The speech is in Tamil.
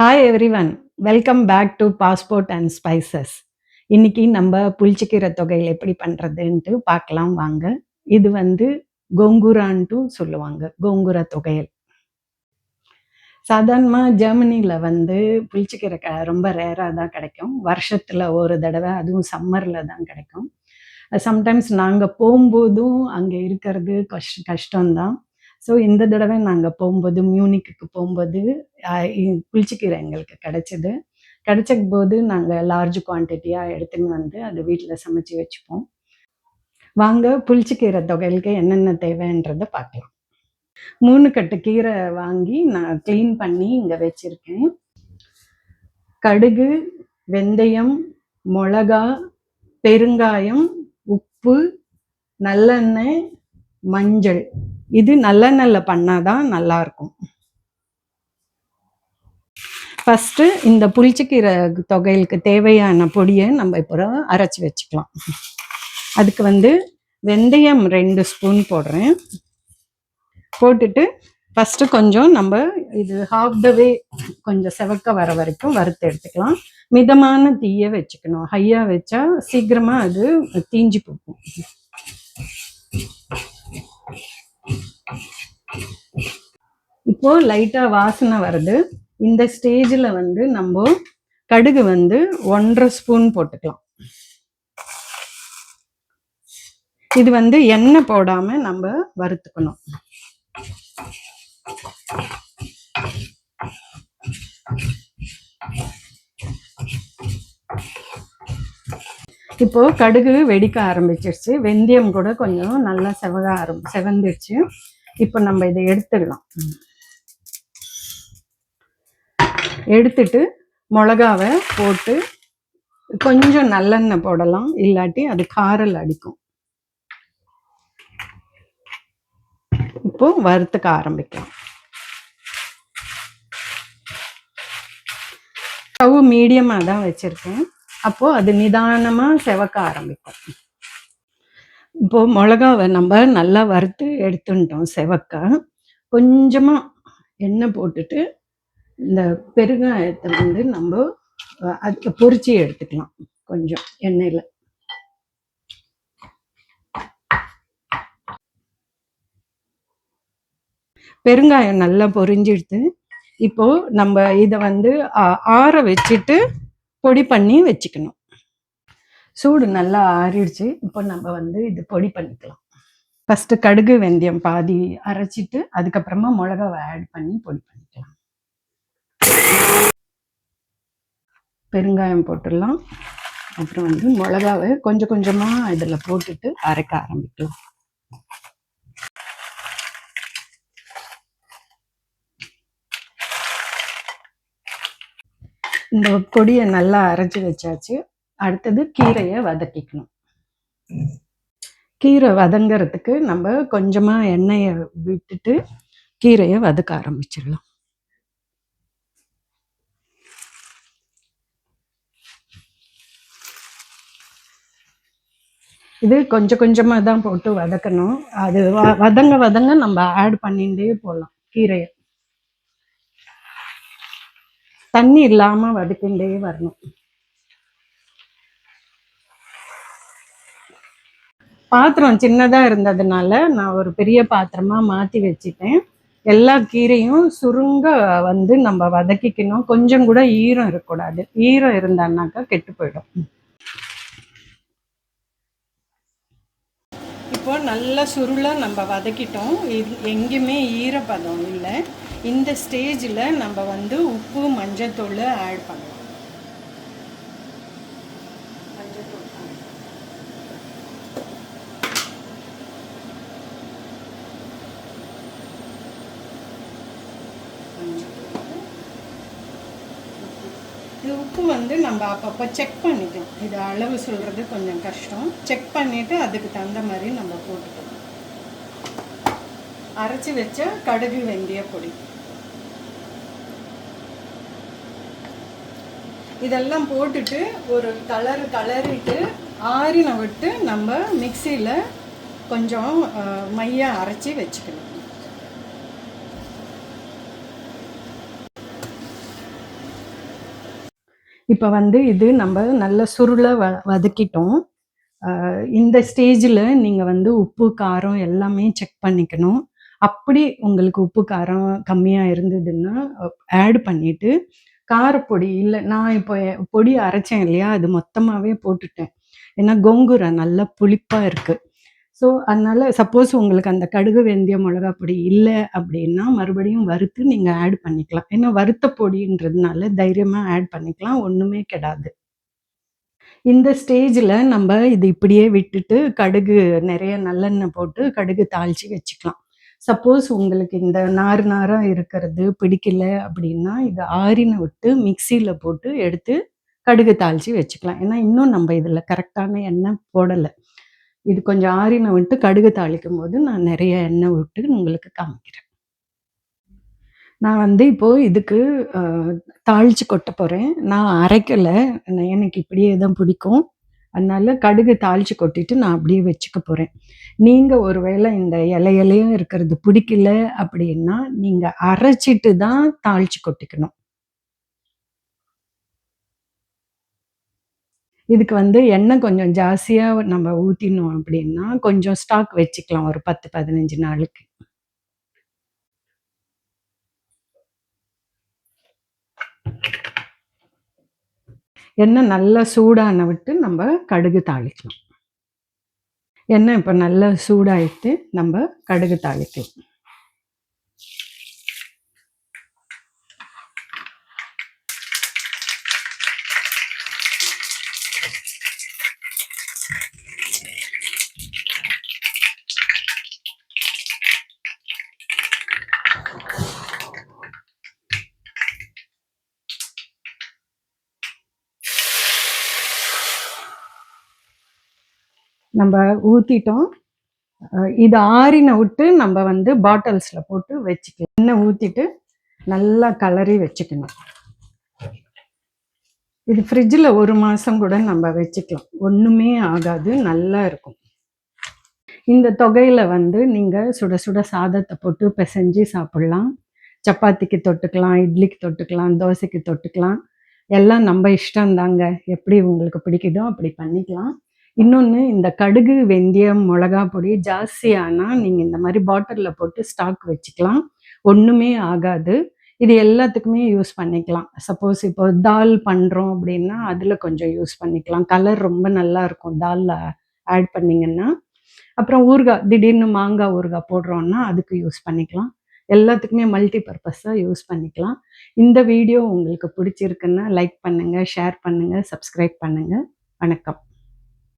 Hi everyone, welcome back to passport and spices. இன்னைக்கு நம்ம புளிச்சக்கீரை தொகையில் எப்படி பண்ணுறதுன்ட்டு பார்க்கலாம் வாங்க. இது கோங்குரான்ட்டு சொல்லுவாங்க, கோங்குரா தொகையல். சாதாரணமாக ஜெர்மனியில் புளிச்சக்கீரை ரொம்ப ரேராக தான் கிடைக்கும். வருஷத்தில் ஒரு தடவை, அதுவும் சம்மரில் தான் கிடைக்கும். சம்டைம்ஸ் நாங்கள் போகும்போதும் அங்கே இருக்கிறது கஷ்டம்தான். ஸோ இந்த தடவை நாங்கள் போகும்போது மியூனிக்கு போகும்போது புளிச்சக்கீரை எங்களுக்கு கிடைச்சிது. கிடைச்ச போது நாங்கள் லார்ஜ் குவான்டிட்டியாக எடுத்துன்னு அது வீட்டில் சமைச்சு வச்சுப்போம். வாங்க புளிச்சக்கீரை தொகையலுக்கு என்னென்ன தேவைன்றதை பார்க்கலாம். 3 கட்டு கீரை வாங்கி நான் க்ளீன் பண்ணி இங்கே வச்சுருக்கேன். கடுகு, வெந்தயம், மிளகா, பெருங்காயம், உப்பு, நல்லெண்ணெய், மஞ்சள். இது நல்லெண்ணெயில் பண்ணாதான் நல்லாயிருக்கும். ஃபஸ்ட்டு இந்த புளிச்சக்கீரை தொகையலுக்கு தேவையான பொடியை நம்ம இப்போ அரைச்சி வச்சுக்கலாம். அதுக்கு வெந்தயம் 2 ஸ்பூன் போடுறேன். போட்டுட்டு ஃபஸ்ட்டு கொஞ்சம் நம்ம இது ஹாஃப் த வே கொஞ்சம் செவக்க வர வரைக்கும் வறுத்து எடுத்துக்கலாம். மிதமான தீயை வச்சுக்கணும். ஹையாக வச்சா சீக்கிரமாக அது தீஞ்சு போகும். இப்போ லைட்டாக வாசனை வருது. இந்த ஸ்டேஜில் நம்ம கடுகு 1.5 ஸ்பூன் போட்டுக்கலாம். இது எண்ணெய் போடாமல் நம்ம வறுத்துக்கணும். இப்போ கடுகு வெடிக்க ஆரம்பிச்சிருச்சு. வெந்தயம் கூட கொஞ்சம் நல்லா செவந்துடுச்சு. இப்போ நம்ம இதை எடுத்துடலாம். எடுத்துட்டு மிளகாவை போட்டு கொஞ்சம் நல்லெண்ணெய் போடலாம், இல்லாட்டி அது காரல் அடிக்கும். இப்போ வறுத்துக்க ஆரம்பிக்கலாம். ஸ்டவ் மீடியமாக தான் வச்சிருக்கேன். அப்போ அது நிதானமாக செவக்க ஆரம்பிக்கும். இப்போ மிளகாவை நம்ம நல்லா வறுத்து எடுத்துட்டோம். செவக்க கொஞ்சமாக எண்ணெய் போட்டுட்டு இந்த பெருங்காயத்தை நம்ம அதுக்கு பொரிச்சு எடுத்துக்கலாம். கொஞ்சம் எண்ணெயில் பெருங்காயம் நல்லா பொரிஞ்சிடுது. இப்போ நம்ம இதை ஆற வச்சுட்டு பொடி பண்ணி வச்சுக்கணும். சூடு நல்லா ஆறிடுச்சு. இப்போ நம்ம இது பொடி பண்ணிக்கலாம். ஃபஸ்ட்டு கடுகு வெந்தயம் பாதி அரைச்சிட்டு அதுக்கப்புறமா மிளகாவை ஆட் பண்ணி பொடி பண்ணிக்கலாம். பெருங்காயம் போட்டுடலாம். அப்புறம் மிளகாவை கொஞ்சம் கொஞ்சமாக இதில் போட்டுட்டு அரைக்க ஆரம்பிக்கலாம். இந்த பொடியை நல்லா அரைச்சி வச்சாச்சு. அடுத்தது கீரையை வதக்கிக்கணும். கீரை வதங்கிறதுக்கு நம்ம கொஞ்சமாக எண்ணெயை விட்டுட்டு கீரையை வதக்க ஆரம்பிச்சிடலாம். இது கொஞ்சம் கொஞ்சமாக தான் போட்டு வதக்கணும். அது வதங்க நம்ம ஆட் பண்ணிகிட்டே போகலாம். கீரையை தண்ணி இல்லாமல் வதக்கிண்டே வரணும். பாத்திரம் சின்னதாக இருந்ததுனால நான் ஒரு பெரிய பாத்திரமாக மாற்றி வச்சுட்டேன். எல்லா கீரையும் சுருங்க நம்ம வதக்கிக்கணும். கொஞ்சம் கூட ஈரம் இருக்கக்கூடாது. ஈரம் இருந்தான்னாக்கா கெட்டு போயிடும். இப்போ நல்லா சுருளாக நம்ம வதக்கிட்டோம். எங்கேயுமே ஈரப்பதம் இல்லை. இந்த ஸ்டேஜில் நம்ம உப்பு மஞ்சத்தூள் ஆட் பண்ணலாம். இது உப்பு நம்ம அப்பப்போ செக் பண்ணிக்கணும். இது அளவு சொல்கிறது கொஞ்சம் கஷ்டம். செக் பண்ணிவிட்டு அதுக்கு தகுந்த மாதிரி நம்ம போட்டுக்கணும். அரைச்சி வச்ச கடுகு வெந்தய பொடி இதெல்லாம் போட்டுட்டு ஒரு கலரிட்டு ஆறின விட்டு நம்ம மிக்சியில் கொஞ்சம் மையாக அரைச்சி வச்சுக்கணும். இப்ப வந்து இது நம்ம நல்ல சுருள வதக்கிட்டோம். இந்த ஸ்டேஜ்ல நீங்க வந்து உப்பு, காரம் எல்லாமே செக் பண்ணிக்கணும். அப்படி உங்களுக்கு உப்பு, காரம் கம்மியா இருந்ததுன்னா, ஆட் பண்ணிட்டு, காரப்பொடி இல்ல நான் இப்போ பொடி அரைச்சேன் இல்லையா? அது மொத்தமாவே போட்டுட்டேன். ஏன்னா கோங்கூரா நல்லா புளிப்பா இருக்கு. ஸோ, அதனால சப்போஸ் உங்களுக்கு அந்த கடுகு, வெந்தயம், மிளகா பொடி இல்ல அப்படின்னா, மறுபடியும் வறுத்து நீங்க ஆட் பண்ணிக்கலாம். ஏன்னா வறுத்த பொடின்றதுனால தைரியமா ஆட் பண்ணிக்கலாம். ஒண்ணுமே கெடாது. இந்த ஸ்டேஜ்ல நம்ப இது இப்படியே விட்டுட்டு, கடுகு நெறைய நல்லெண்ணெய் போட்டு கடுகு தாளிச்சு வச்சுக்கலாம். சப்போஸ் உங்களுக்கு இந்த நார் நாரா இருக்கிறது பிடிக்கல அப்படின்னா, இத ஆறின விட்டு மிக்ஸியில போட்டு எடுத்து கடுகு தாளிச்சு வச்சுக்கலாம். ஏன்னா, இன்னும் நம்ப இதுல கரெக்ட்டான எண்ணெய் போடல. இது கொஞ்சம் ஆறின விட்டு கடுகு தாளிக்கும்போது, நான் நெறைய எண்ணெய் விட்டு உங்களுக்கு காமிக்கிறேன். நான் வந்து இப்போ இதுக்கு அ தாளிச்சு கொட்ட போறேன். நான் அரைக்கல. எனக்கு இப்படியே தான் பிடிக்கும். அதனால கடுகு தாளிச்சு கொட்டிட்டு நான் அப்படியே வச்சுக்க போறேன். நீங்க ஒரு வேள இந்த இலை இலையா இருக்கிறது பிடிக்கல அப்படின்னா, நீங்க அரைச்சிட்டு தான் தாளிச்சு கொட்டிக்கணும். இதுக்கு வந்து எண்ணெய் கொஞ்சம் ஜாஸ்தியா நம்ம ஊத்தினோம் அப்படின்னா, கொஞ்சம் ஸ்டாக் வச்சுக்கலாம் ஒரு 10, 15 நாளுக்கு. எண்ணெய் நல்லா சூடான விட்டு நம்ப கடுகு தாளிக்கலாம். எண்ணெய் இப்ப நல்லா சூடாயிட்டு, நம்ப கடுகு தாளிக்கலாம். நம்ப ஊத்திட்டோம். இது ஆறின விட்டு நம்ப வந்து பாட்டில்ஸ்ல போட்டு வச்சுக்கலாம். எண்ணெய் ஊத்திட்டு நல்லா கலரி வச்சுக்கணும். இது ஃப்ரிட்ஜ்ல 1 மாசம் கூட நம்ப வச்சுக்கலாம். ஒண்ணுமே ஆகாது. நல்லா இருக்கும். இந்த தொகையில வந்து நீங்க சுட சுட சாதத்த போட்டு பெசஞ்சு சாப்பிடலாம். சப்பாத்திக்கு தொட்டுக்கலாம், இட்லிக்கு தொட்டுக்கலாம், தோசைக்கு தொட்டுக்கலாம். எல்லாம் நம்ப இஷ்டம் தாங்க. எப்படி உங்களுக்கு பிடிக்குதோ அப்படி பண்ணிக்கலாம். இன்னொன்னு இந்த கடுகு, வெந்தயம், மொளகா பொடி ஜாஸ்தியானா, நீங்க இந்த மாரி பாட்டில்ல போட்டு ஸ்டாக் வச்சுக்கலாம். ஒண்ணுமே ஆகாது. இது எல்லாத்துக்குமே யூஸ் பண்ணிக்கலாம். சப்போஸ் இப்போ தால் பண்றோம் அப்படின்னா, அதுல கொஞ்சம் யூஸ் பண்ணிக்கலாம். கலர் ரொம்ப நல்லாருக்கும் தால்ல ஆட் பண்ணீங்கன்னா. அப்புறம் ஊறுகாய், திடீர்னு மாங்காய் ஊறுகாய் போடுறோம்னா, அதுக்கு யூஸ் பண்ணிக்கலாம். எல்லாத்துக்குமே மல்டி பர்ப்பஸா யூஸ் பண்ணிக்கலாம். இந்த வீடியோ உங்களுக்கு பிடிச்சிருக்குன்னா, லைக் பண்ணுங்க, ஷேர் பண்ணுங்க, சப்ஸ்கிரைப் பண்ணுங்க. வணக்கம்.